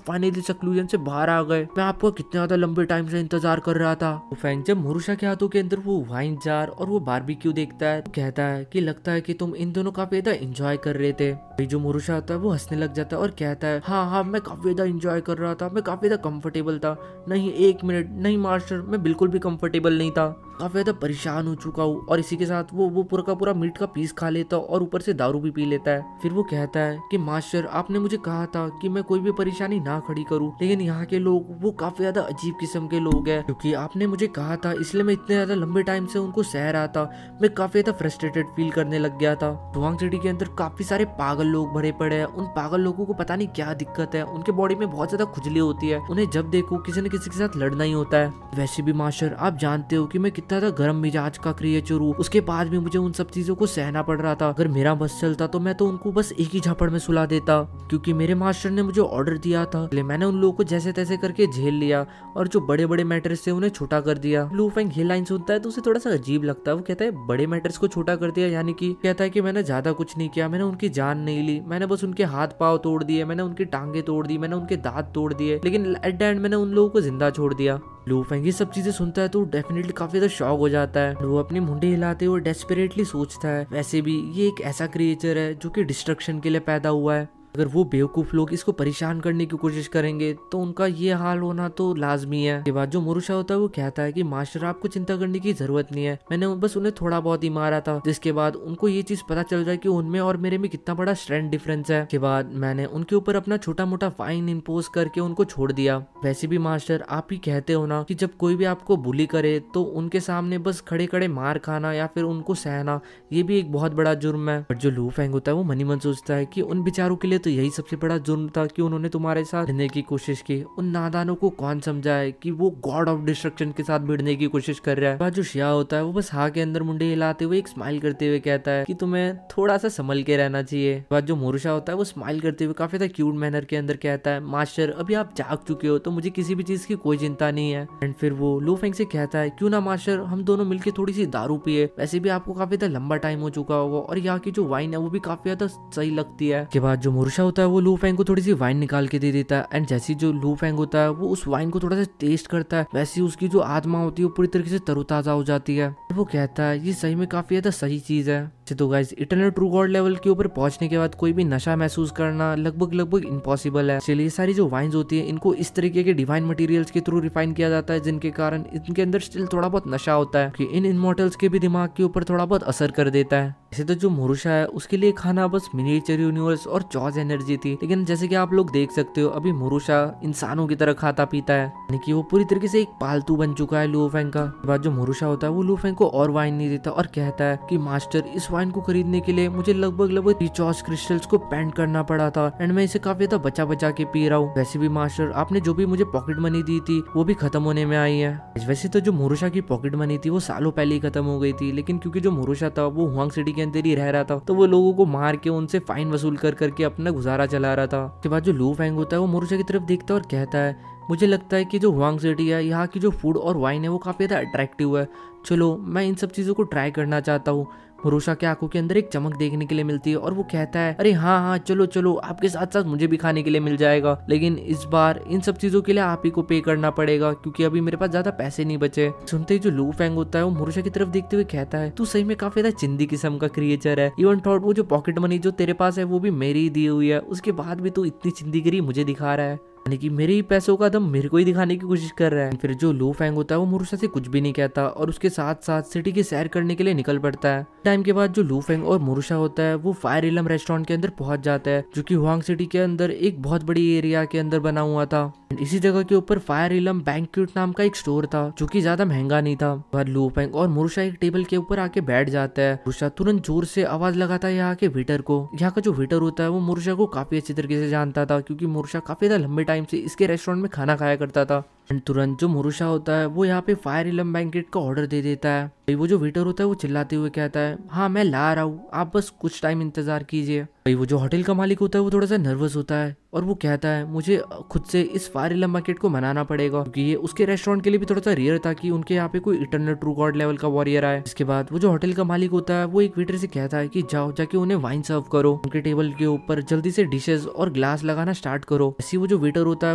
फाइनली सक्लूजन से बाहर आ गए, मैं आपको कितने ज्यादा लंबे टाइम से इंतजार कर रहा था। वो फेंग जब मोरुशा के हाथों के अंदर वो वाइन जार और वो बारबेक्यू देखता है तो कहता है कि लगता है कि तुम इन दोनों काफी ज्यादा एंजॉय कर रहे थे। जो मोरुशा होता है वो हंसने लग जाता है और कहता है हाँ मैं काफी ज्यादा एंजॉय कर रहा था, मैं काफी ज्यादा कंफर्टेबल था। नहीं 1 मिनट नहीं मास्टर, मैं बिल्कुल भी कंफर्टेबल नहीं था, काफी ज्यादा परेशान हो चुका हूँ। और इसी के साथ वो पूरा का पूरा मीट का पीस खा लेता और ऊपर से दारू भी पी लेता है। फिर वो कहता है कि मास्टर आपने मुझे कहा था कि मैं कोई भी परेशानी ना खड़ी करूँ, लेकिन यहाँ के लोग वो काफी ज्यादा अजीब किस्म के लोग हैं, क्योंकि आपने मुझे कहा था इसलिए मैं इतने ज्यादा लंबे टाइम से उनको सह रहा था। मैं काफी ज्यादा फ्रस्ट्रेटेड फील करने लग गया था। टुआंग सिटी के अंदर काफी सारे पागल लोग भरे पड़े हैं। उन पागल लोगों को पता नहीं क्या दिक्कत है, उनके बॉडी में बहुत ज्यादा खुजली होती है, उन्हें जब देखो किसी न किसी के साथ लड़ना ही होता है। वैसे भी मास्टर आप जानते हो कि मैं कितना ज्यादा गर्म मिजाज का क्रिएचर हूँ, उसके बाद भी मुझे उन सब चीजों को सहना पड़ रहा था। अगर मेरा बस चलता तो मैं तो उनको बस एक ही झापड़ में सुला देता, क्योंकि मेरे मास्टर ने मुझे ऑर्डर दिया था। इसलिए मैंने उन लोगों को जैसे तैसे करके झेल लिया और जो बड़े बड़े मैटर्स थे उन्हें छोटा कर दिया। लू फेंग ये लाइन सुनता है तो उसे थोड़ा सा अजीब लगता है। वो कहता है बड़े मैटर्स को छोटा कर दिया, यानी कि कहता है कि मैंने ज्यादा कुछ नहीं किया, मैंने उनकी जान नहीं ली, मैंने बस उनके हाथ पांव तोड़ दिए, मैंने उनकी टांगे तोड़ दी, मैंने उनके दांत तोड़ दिए, लेकिन एट द एंड मैंने उन लोगों को जिंदा छोड़ दिया। लू फेंग ये सब चीजें सुनता है तो डेफिनेटली काफी ज्यादा शॉक हो जाता है। वो अपनी मुंडी हिलाते हुए डेस्परेटली सोचता है वैसे भी ये एक ऐसा क्रिएचर है जो कि डिस्ट्रक्शन के लिए पैदा हुआ है। अगर वो बेवकूफ लोग इसको परेशान करने की कोशिश करेंगे तो उनका ये हाल होना तो लाजमी है। के बाद जो मोरुशा होता है वो कहता है कि मास्टर आपको चिंता करने की जरूरत नहीं है, मैंने बस उन्हें थोड़ा बहुत ही मारा था। जिसके बाद उनको ये चीज पता चल जाए कि उनमें और मेरे में कितना बड़ा स्ट्रेंथ डिफरेंस है। के बाद मैंने उनके ऊपर अपना छोटा मोटा फाइन इम्पोज करके उनको छोड़ दिया। वैसे भी मास्टर आप ही कहते हो ना कि जब कोई भी आपको बुली करे तो उनके सामने बस खड़े खड़े मार खाना या फिर उनको सहना ये भी एक बहुत बड़ा जुर्म है। बट जो लू फेंग होता है वो मनी मन सोचता है कि उन बेचारों के लिए तो यही सबसे बड़ा जुर्म था कि उन्होंने तुम्हारे साथ भिड़ने की कोशिश की। उन नादानों को कौन समझाए कि वो गॉड ऑफ डिस्ट्रक्शन के साथ भिड़ने की कोशिश कर रहा है। बाद जो शिया होता है वो बस हाँ के अंदर मुंडे हिलाते हुए एक स्माइल करते हुए कहता है कि तुम्हें थोड़ा सा संभल के रहना चाहिए। बाद जो मोरुशा होता है वो स्माइल करते हुए काफी ज्यादा क्यूट मैनर के अंदर कहता है मास्टर अभी आप जाग चुके हो तो मुझे किसी भी चीज की कोई चिंता नहीं है। एंड फिर वो लू फेंग से कहता है क्यों ना मास्टर हम दोनों मिलकर थोड़ी सी दारू पिए, वैसे भी आपको काफी ज्यादा लंबा टाइम हो चुका होगा और यहाँ की जो वाइन है वो भी काफी ज्यादा सही लगती है। के बाद जो मोरुशा होता है वो लू फेंग को थोड़ी सी वाइन निकाल के दे देता है। एंड जैसी जो लू फेंग होता है वो उस वाइन को थोड़ा सा टेस्ट करता है, वैसे उसकी जो आत्मा होती है वो पूरी तरीके से तरोताजा हो जाती है। वो कहता है ये सही में काफी ज्यादा सही चीज है। तो guys eternal true God level के ऊपर पहुंचने के बाद कोई भी नशा महसूस करना लगभग इम्पॉसिबल है। चलिए सारी जो वाइन्स होती है इनको इस तरीके के डिवाइन मटेरियल्स के थ्रू रिफाइन किया जाता है, जिनके कारण इनके अंदर स्टिल थोड़ा बहुत नशा होता है कि इन इमॉर्टल्स के भी दिमाग के ऊपर थोड़ा बहुत असर कर देता है। ऐसे तो जो मोरुशा है उसके लिए खाना बस मिनिएचर यूनिवर्स और चॉज एनर्जी थी, लेकिन जैसे कि आप लोग देख सकते हो अभी मोरुशा इंसानों की तरह खाता पीता है, यानी कि वो पूरी तरीके से एक पालतू बन चुका है लू फेंग का। बाद जो मोरुशा होता है वो लू फेंग को और वाइन नहीं देता और कहता है कि मास्टर इस वाइन को खरीदने के लिए मुझे लगभग 3 क्रिस्टल्स को पेंट करना पड़ा था एंड मैं इसे काफी ज्यादा बचा बचा के पी रहा हूँ। वैसे भी मास्टर आपने जो भी मुझे पॉकेट मनी दी थी वो भी खत्म होने में आई है। वैसे तो जो मोरुशा की पॉकेट मनी थी वो सालों पहले ही खत्म हो गई थी, लेकिन क्योंकि जो मोरुशा था वो हुआंग सिटी के अंदर ही रह रहा था तो वो लोगों को मार के उनसे फाइन वसूल कर करके अपना गुजारा चला रहा था। उसके बाद जो लू फेंग होता है वो मोरुशा की तरफ देखता है और कहता है मुझे लगता है कि जो हुआंग सिटी है यहाँ की जो फूड और वाइन है वो काफी ज्यादा अट्रैक्टिव है, चलो मैं इन सब चीजों को ट्राई करना चाहता हूँ। मोरुशा के आंखों के अंदर एक चमक देखने के लिए मिलती है और वो कहता है अरे हाँ हाँ चलो चलो आपके साथ साथ मुझे भी खाने के लिए मिल जाएगा, लेकिन इस बार इन सब चीजों के लिए आप ही को पे करना पड़ेगा क्योंकि अभी मेरे पास ज्यादा पैसे नहीं बचे। सुनते ही जो लू फेंग होता है वो मोरुशा की तरफ देखते हुए कहता है तू सही में काफी ज्यादा चिंदी किस्म का क्रिएचर है, इवन थॉट वो जो पॉकेट मनी जो तेरे पास है वो भी मेरी ही दी हुई है, उसके बाद भी तू इतनी चिंदीगिरी मुझे दिखा रहा है, यानी कि मेरे ही पैसों का दम मेरे को ही दिखाने की कोशिश कर रहा है। फिर जो लू फेंग होता है वो मोरुशा से कुछ भी नहीं कहता और उसके साथ साथ सिटी की सैर करने के लिए निकल पड़ता है। टाइम के बाद जो लू फेंग और मोरुशा होता है वो फायर इलम रेस्टोरेंट के अंदर पहुंच जाता है जो कि हुआंग सिटी के अंदर एक बहुत बड़ी एरिया के अंदर बना हुआ था। इसी जगह के ऊपर फायर इलम बैंक्वेट नाम का एक स्टोर था जो कि ज्यादा महंगा नहीं था। बाद लू फेंग और मोरुशा एक टेबल के ऊपर आके बैठ जाता है। मोरुशा तुरंत जोर से आवाज लगाता है यहाँ के वेटर को। यहाँ का जो वेटर होता है वो मोरुशा को काफी अच्छी तरीके से जानता था क्योंकि मोरुशा काफी ज्यादा लंबे टाइम से इसके रेस्टोरेंट में खाना खाया करता था। तुरंत जो मोरुशा होता है वो यहाँ पे फायर इलम बैंकेट का ऑर्डर दे देता है। वो जो वेटर होता है वो चिल्लाते हुए कहता है हाँ मैं ला रहा हूँ, आप बस कुछ टाइम इंतजार कीजिए। वो जो होटल का मालिक होता है वो थोड़ा सा नर्वस होता है और वो कहता है मुझे खुद से इस फायर इलम बैंकेट को मनाना पड़ेगा क्योंकि ये उसके रेस्टोरेंट के लिए भी थोड़ा सा रेयर था कि उनके यहाँ पे कोई इटरनल ट्रू गॉड लेवल का वॉरियर आए। इसके बाद वो जो होटल का मालिक होता है वो एक वेटर से कहता है कि जाओ जाके उन्हें वाइन सर्व करो, उनके टेबल के ऊपर जल्दी से डिशेज और ग्लास लगाना स्टार्ट करो। ऐसी वो जो वेटर होता है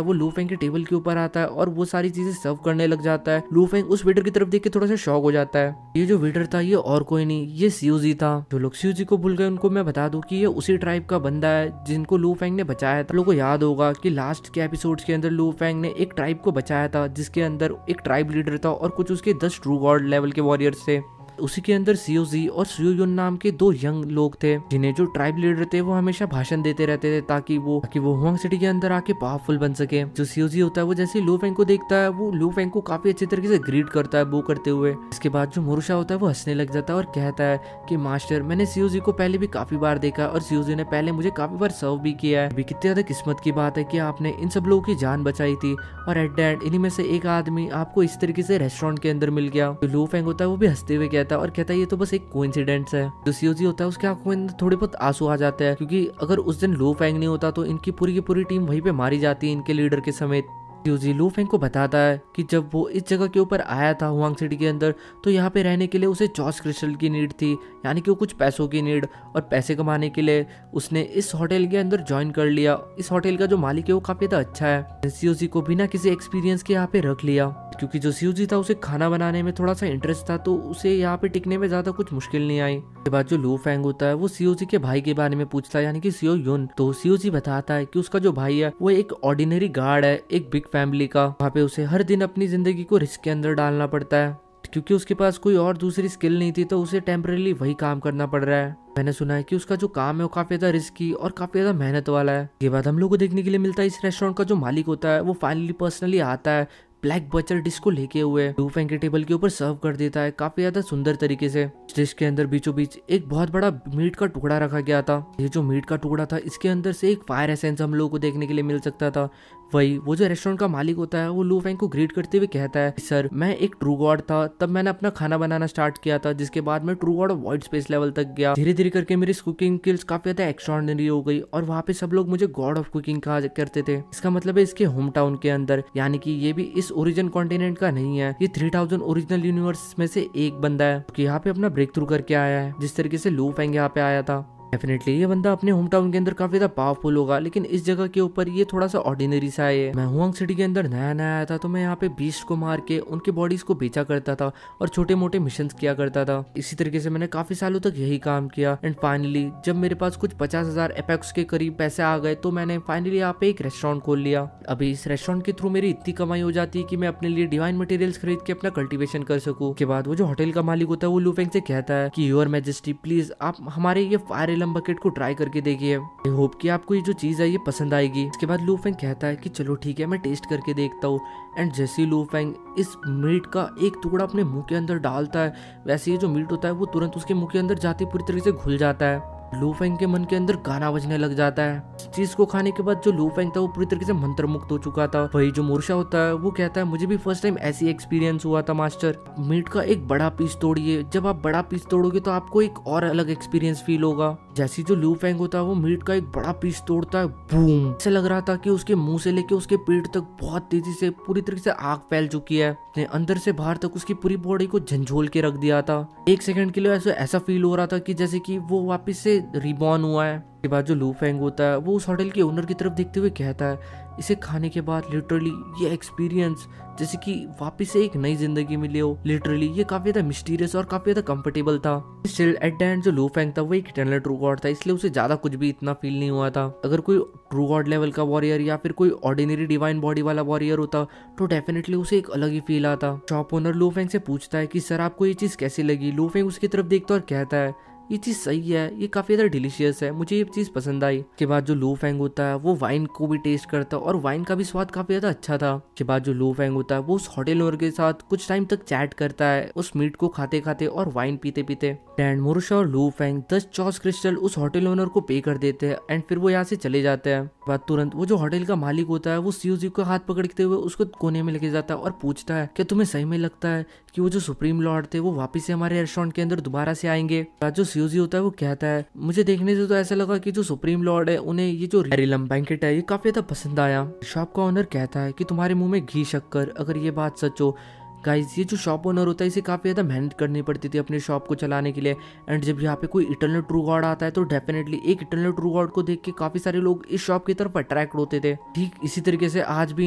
वो लू फेंग के टेबल के ऊपर आता है और वो सारी चीजें सर्व करने लग जाता है। लू फेंग उस वेटर की तरफ देख के थोड़ा सा शॉक हो जाता है। ये जो वेटर था ये और कोई नहीं, ये सीयूजी था। जो लोग सीयूजी को भूल गए उनको मैं बता दूं कि ये उसी ट्राइब का बंदा है जिनको लू फेंग ने बचाया था। लोगों को याद होगा कि लास्ट के एपिसोड्स के अंदर लू फेंग ने एक ट्राइब को बचाया था जिसके अंदर एक ट्राइब लीडर था और कुछ उसके 10 ट्रू गॉड लेवल के वॉरियर्स थे। उसी के अंदर सीओजी और सीओयुन नाम के 2 यंग लोग थे जिन्हें जो ट्राइब लीडर थे वो हमेशा भाषण देते रहते थे ताकि वो हुआंग सिटी के अंदर आके पावरफुल बन सके। जो सीओजी होता है वो जैसे लू फेंग को देखता है वो लू फेंग को काफी अच्छी तरीके से ग्रीट करता है बो करते हुए। इसके बाद जो मोरुशा होता है वो हंसने लग जाता है और कहता है कि मास्टर मैंने सीओजी को पहले भी काफी बार देखा और सीओजी ने पहले मुझे काफी बार सर्व भी किया है। अभी कितनी ज्यादा किस्मत की बात है कि आपने इन सब लोगों की जान बचाई थी और एट द एंड इन्हीं में से एक आदमी आपको इस तरीके से रेस्टोरेंट के अंदर मिल गया। जो लू फेंग होता है वो भी हंसते हुए कहता है और कहता है ये तो बस एक कोइंसिडेंस है। जो सीओजी होता है उसके आंखों में थोड़े बहुत आंसू आ जाते हैं क्योंकि अगर उस दिन लू फेंग नहीं होता तो इनकी पूरी की पूरी टीम वहीं पे मारी जाती है इनके लीडर के समेत। सीओजी लू फेंग को बताता है कि जब वो इस जगह के ऊपर आया था हुआंग सिटी के अंदर तो यहाँ पे रहने के लिए उसे चॉस क्रिस्टल की नीड थी, यानी कि वो कुछ पैसों की नीड, और पैसे कमाने के लिए उसने इस होटल के अंदर ज्वाइन कर लिया। इस होटल का जो मालिक है वो काफी ज्यादा अच्छा है। सीओजी को बिना किसी एक्सपीरियंस के यहाँ पे रख लिया क्योंकि जो सीओजी था उसे खाना बनाने में थोड़ा सा इंटरेस्ट था तो उसे यहाँ पे टिकने में ज्यादा कुछ मुश्किल नहीं आई। उसके बाद जो लू फेंग होता है वो सीओजी के भाई के बारे में पूछता है यानी कि सीओ युन। तो सीओजी बताता है कि उसका जो भाई है वो एक ऑर्डिनरी गार्ड है एक बिग फैमिली का। वहाँ पे उसे हर दिन अपनी जिंदगी को रिस्क के अंदर डालना पड़ता है क्योंकि उसके पास कोई और दूसरी स्किल नहीं थी तो उसे टेम्परेली वही काम करना पड़ रहा है। मैंने सुना है कि उसका जो काम है वो काफी ज्यादा रिस्की और काफी ज्यादा मेहनत वाला है। ये बात हम लोग को देखने के लिए मिलता है इस रेस्टोरेंट का जो मालिक होता है वो फाइनली पर्सनली आता है ब्लैक बचर डिश को लेके हुए लू फेंग के टेबल के ऊपर सर्व कर देता है काफी ज्यादा सुंदर तरीके से। डिश के अंदर बीचों बीच एक बहुत बड़ा मीट का टुकड़ा रखा गया था। ये जो मीट का टुकड़ा था इसके अंदर से एक फायर एसेंस हम लोगों को देखने के लिए मिल सकता था। वही वो जो रेस्टोरेंट का मालिक होता है वो लू फेंग को ग्रीट करते हुए कहता है सर मैं एक ट्रू गॉड था तब मैंने अपना खाना बनाना स्टार्ट किया था जिसके बाद मैं true God of wide space level तक गया। धीरे धीरे करके मेरी कुकिंग स्किल्स काफी ज्यादा एक्स्ट्राऑर्डिनरी हो गई और वहाँ पे सब लोग मुझे गॉड ऑफ कुकिंग कहा करते थे। इसका मतलब है इसके होम टाउन के अंदर, यानी कि ये भी इस ओरिजिन कॉन्टिनेंट का नहीं है, ये 3000 ओरिजिनल यूनिवर्स में से एक बंदा है कि यहाँ पे अपना ब्रेक थ्रू करके आया है जिस तरीके से लू फेंग यहाँ पे आया था। डेफिनेटली ये बंदा अपने होम टाउन के अंदर काफी ज्यादा पावरफुल होगा, लेकिन इस जगह के ऊपर ये थोड़ा सा ऑर्डिनरी सा है। मैं हुआंग सिटी के अंदर नया नया आया था, तो मैं यहाँ पे बीस्ट को मार के उनके बॉडीज को बेचा करता था और छोटे मोटे मिशन किया करता था। इसी तरीके से मैंने काफी सालों तक यही काम किया। एंड फाइनली जब मेरे पास कुछ 50,000 एपेक्स के करीब पैसे आ गए, तो मैंने फाइनली यहाँ पे एक रेस्टोरेंट खोल लिया। अभी इस रेस्टोरेंट के थ्रू मेरी इतनी कमाई हो जाती है कि मैं अपने लिए डिवाइन मटेरियल्स खरीद के अपना कल्टीवेशन कर सकूं। के बाद वो जो होटल का मालिक होता है वो लू फेंग से कहता है कि योर मैजेस्टी प्लीज आप हमारे ये फायर एलम बकेट को ट्राई करके देखिए, आई होप कि आपको ये जो चीज है ये पसंद आएगी। इसके बाद लू फेंग कहता है कि चलो ठीक है, मैं टेस्ट करके देखता हूँ। एंड जैसे लू फेंग इस मीट का एक टुकड़ा अपने मुंह के अंदर डालता है, वैसे ये जो मीट होता है वो तुरंत उसके मुंह के अंदर जाते पूरी तरीके से घुल जाता है। लू फेंग के मन के अंदर गाना बजने लग जाता है। इस चीज को खाने के बाद जो लू फेंग था वो पूरी तरीके से मंत्र मुक्त हो चुका था। वही जो मोर्शा होता है वो कहता है मुझे भी फर्स्ट टाइम ऐसी एक्सपीरियंस हुआ था मास्टर, मीट का एक बड़ा पीस तोड़िए, जब आप बड़ा पीस तोड़ोगे तो आपको एक और अलग एक्सपीरियंस फील होगा। जैसे जो लू फेंग होता है वो मीट का एक बड़ा पीस तोड़ता है, बूम, ऐसा लग रहा था कि उसके मुंह से लेके उसके पेट तक बहुत तेजी से पूरी तरीके से आग फैल चुकी है। अंदर से बाहर तक उसकी पूरी बॉडी को झंझोल के रख दिया था। एक सेकंड के लिए ऐसा फील हो रहा था कि जैसे कि वो वापस से रिबॉर्न हुआ है। के बाद जो लू फेंग होता है वो उस होटल के ओनर की तरफ देखते हुए कहता है इसे खाने के बाद लिटरली ये एक्सपीरियंस जैसे कि वापस से एक नई जिंदगी मिली हो। लिटरली ये काफी ज्यादा मिस्टीरियस और काफी ज्यादा कंफर्टेबल था। स्टिल एट द एंड जो लू फेंग था वो एक इटर्नल ट्रू गॉड था, इसलिए उसे ज्यादा कुछ भी इतना फील नहीं हुआ था। अगर कोई ट्रू गॉड लेवल का वॉरियर या फिर कोई ऑर्डिनरी डिवाइन बॉडी वाला वॉरियर होता तो डेफिनेटली उसे एक अलग ही फील आता। शॉप ओनर लू फेंग से पूछता है कि सर आपको ये चीज कैसी लगी। लू फेंग उसकी तरफ देखता और कहता है ये चीज सही है, ये काफी ज्यादा डिलीशियस है, मुझे ये चीज पसंद आई। के बाद जो लू फेंग होता है वो वाइन को भी टेस्ट करता है और वाइन का भी स्वाद काफी ज्यादा अच्छा था। के बाद जो लू फेंग होता है वो उस होटल ओनर के साथ कुछ टाइम तक चैट करता है, उस मीट को खाते खाते और वाइन पीते पीते। एंड मोरुशा और लू फेंग 10 चॉस क्रिस्टल उस होटल ओनर को पे कर देते हैं एंड फिर वो यहाँ से चले जाते हैं। बाद तुरंत वो जो होटल का मालिक होता है वो सीओजी को हाथ पकड़ते हुए उसको कोने में लेके जाता है और पूछता है कि तुम्हें सही में लगता है कि वो जो सुप्रीम लॉर्ड थे वो वापस से हमारे रेस्टोरेंट के अंदर दोबारा से आएंगे। बाद जो सीओजी होता है वो कहता है मुझे देखने से तो ऐसा लगा कि जो सुप्रीम लॉर्ड है उन्हें ये जो एरिलम बैंकेट है ये काफी ज्यादा पसंद आया। शॉप का ओनर कहता है कि तुम्हारे मुंह में घी शक्कर, अगर ये बात सच हो। गाइस ये जो शॉप ओनर होता है इसे काफ़ी ज़्यादा मेहनत करनी पड़ती थी अपने शॉप को चलाने के लिए। एंड जब यहाँ पे कोई इटर्नल ट्रू गॉड आता है तो डेफिनेटली एक इटर्नल ट्रू गॉड को देख के काफ़ी सारे लोग इस शॉप की तरफ अट्रैक्ट होते थे। ठीक इसी तरीके से आज भी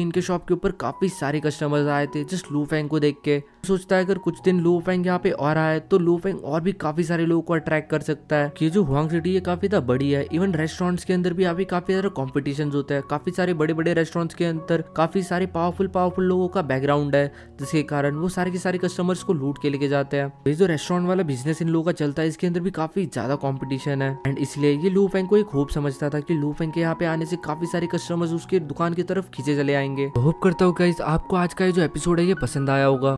इनके शॉप के ऊपर काफ़ी सारे कस्टमर्स आए थे जस्ट लू फेंग को देख के। सोचता है अगर कुछ दिन लू फेंग यहाँ पे और आए तो लू फेंग और भी काफ़ी सारे लोगों को अट्रैक्ट कर सकता है। कि जो हुआंग सिटी है काफ़ी ज़्यादा बड़ी है, इवन रेस्टोरेंट्स के अंदर भी अभी काफ़ी ज़्यादा कॉम्पिटिशन होता है। काफ़ी सारे बड़े बड़े रेस्टोरेंट्स के अंदर काफ़ी सारे पावरफुल लोगों का बैकग्राउंड है, जिसके कारण वो सारे के सारे कस्टमर्स को लूट के लेके जाते हैं। ये जो रेस्टोरेंट वाला बिजनेस इन लोगों का चलता है इसके अंदर भी काफी ज्यादा कंपटीशन है। एंड इसलिए ये लू फेंग को एक होप समझता था कि लू फेंग के यहाँ पे आने से काफी सारे कस्टमर्स उसके दुकान की तरफ खींचे चले आएंगे। होप करता हूँ गाइस आपको आज का ये जो एपिसोड है ये पसंद आया होगा।